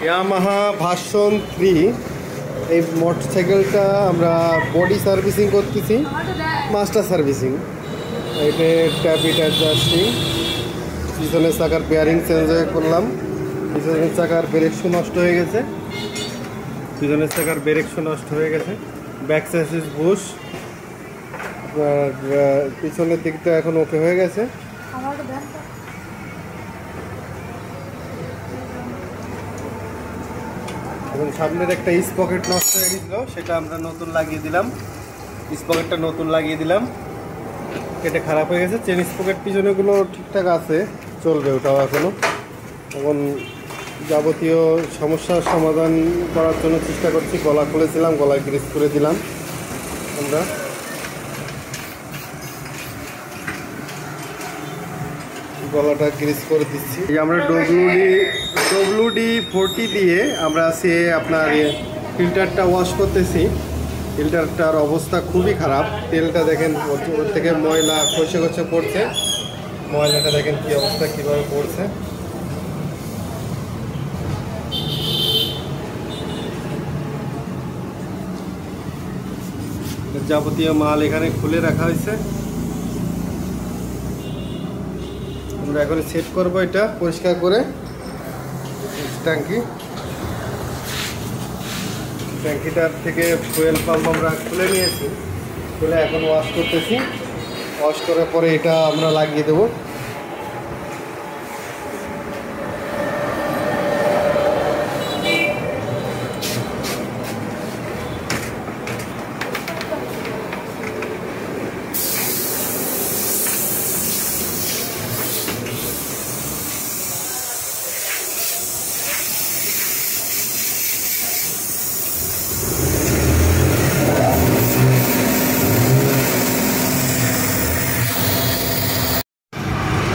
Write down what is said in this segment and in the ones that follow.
Yamaha version 3 এই মোটরসাইকেলটা আমরা body servicing করতেছি, মাস্টার সার্ভিসিং। এটা ট্যাপিট অ্যাডজাস্টিং, পিছনের চাকার বেয়ারিং চেঞ্জ করলাম, পিছনের চাকার ব্রেক শু নষ্ট হয়ে গেছে, ব্যাক চ্যাসিস বুশ, পিছনের দিকটা এখন ওকে হয়ে গেছে। এবং সামনের একটা স্পকেট নষ্ট হয়ে গেছিলো, সেটা আমরা নতুন লাগিয়ে দিলাম। স্পকেটটা নতুন লাগিয়ে দিলাম, এটা খারাপ হয়ে গেছে। চেন স্পকেট পিছনেগুলো ঠিকঠাক আছে, চলবে ওটাও এখনও। এখন যাবতীয় সমস্যার সমাধান করার জন্য চেষ্টা করছি। গলা খুলেছিলাম, গলায় গ্রিস করে দিলাম আমরা। গলাটা গ্রিস করে দিচ্ছি। আমরা WD 40 দিয়ে আমরা আপনার ফিল্টারটা ওয়াশ করতেছি। ফিল্টারটার অবস্থা খুবই খারাপ। তেলটা দেখেন ওর থেকে ময়লা খসে পড়ছে। ময়লাটা দেখেন কি অবস্থা, কীভাবে পড়ছে। যাবতীয় মাল এখানে খুলে রাখা হয়েছে। আমরা এখন সেট করবো এটা পরিষ্কার করে। ট্যাঙ্কিটার থেকে ফুয়েল পাম্প আমরা খুলে নিয়েছি, খুলে এখন ওয়াশ করতেছি। ওয়াশ করার পরে এটা আমরা লাগিয়ে দেবো।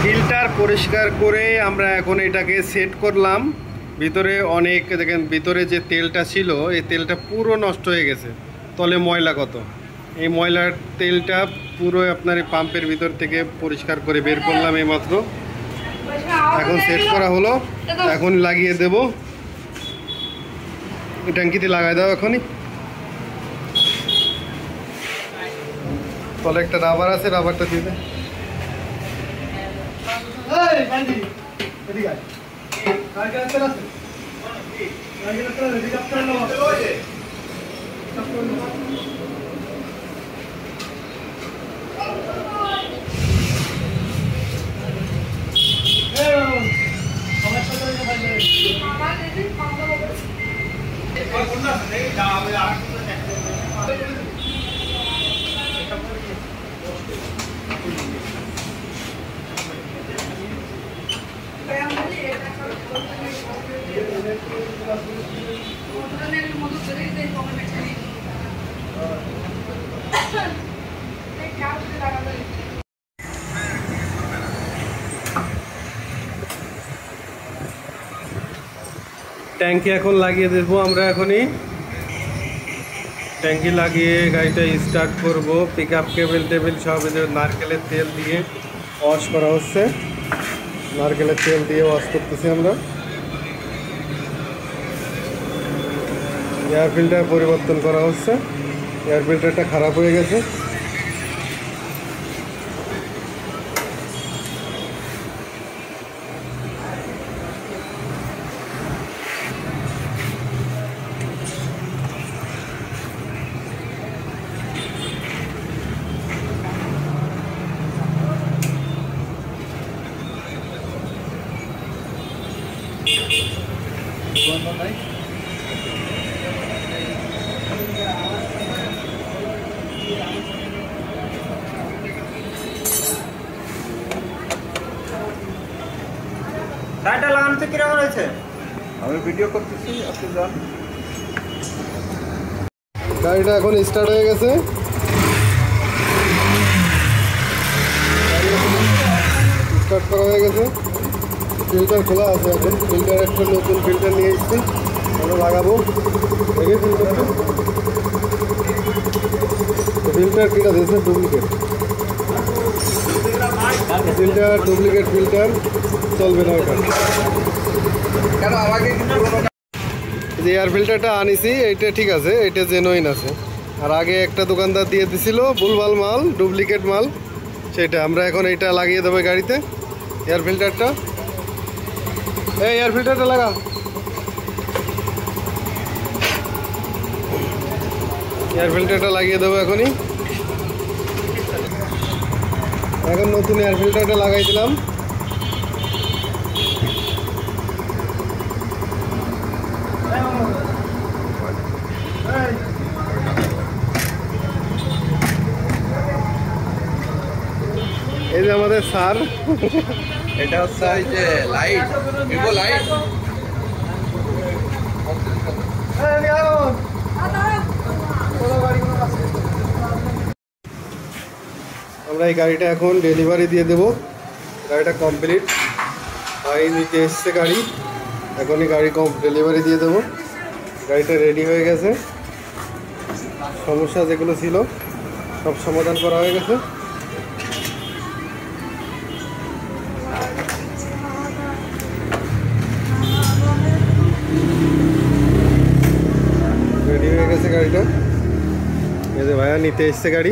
ফিল্টার পরিষ্কার করে আমরা এখন এটাকে সেট করলাম। ভিতরে অনেক দেখেন, ভিতরে যে তেলটা ছিল এই তেলটা পুরো নষ্ট হয়ে গেছে। তলে ময়লা কত, এই ময়লার তেলটা পুরো আপনার এই পাম্পের ভিতর থেকে পরিষ্কার করে বের করলাম এইমাত্র। এখন সেট করা হলো, এখন লাগিয়ে দেব। ট্যাঙ্কিতে লাগাই দাও এখনই। তলে একটা রাবার আছে, রাবারটা দিয়ে দে। ট্যাঙ্কি এখন লাগিয়ে দেবো আমরা। এখনই ট্যাঙ্কি লাগিয়ে গাড়িটা স্টার্ট করব। পিক আপ কেবল টেবিল সব নারকেলের তেল দিয়ে ওয়াশ করা হচ্ছে। নারকেলের তেল দিয়ে ওয়াশ করতেছি আমরা। এয়ার ফিল্টার পরিবর্তন করা হচ্ছে। এয়ার ফিল্টারটা খারাপ হয়ে গেছে। টাইটা লাগানোতে কিরকম রয়েছে? আমি ভিডিও করতেছি, আপনি যান। গাড়িটা এখন স্টার্ট হয়ে গেছে। স্টার্ট করা হয়ে গেছে। ফিল্টার খোলা আছে এখন। ফিল্টার একটা নতুন ফিল্টার নিয়ে এসেছি, আমরা লাগাবো। দেখে ফিল্টার কিটা দিয়েছে ডুপ্লিকেট ফিল্টার চলবে না এটা। কেন আমাকে যে এয়ার ফিল্টারটা আনিছি এইটা ঠিক আছে, এটা জেনুইন আছে। আর আগে একটা দোকানদার দিয়ে দিছিল ভুলভাল মাল, ডুপ্লিকেট মাল, সেটা আমরা এখন এইটা লাগিয়ে দেবো গাড়িতে। এয়ার ফিল্টারটা, এই এয়ার ফিল্টারটা লাগা। এয়ার ফিল্টারটা লাগিয়ে দেবো এখনই। এখন নতুন এয়ার ফিল্টারটা লাগাই দিলাম। এই যে আমাদের স্যার, এটা হচ্ছে ওই যে লাইট, ভিভো লাইট। আমরা এই গাড়িটা এখন ডেলিভারি দিয়ে দেব। গাড়িটা কমপ্লিট, ভাই নিতে এসছে গাড়ি, এখনই গাড়ি ডেলিভারি দিয়ে দেবো। গাড়িটা রেডি হয়ে গেছে, সমস্যা যেগুলো ছিল সব সমাধান করা হয়ে গেছে। রেডি হয়ে গেছে গাড়িটা। এই যে ভাইয়া নিতে এসছে গাড়ি।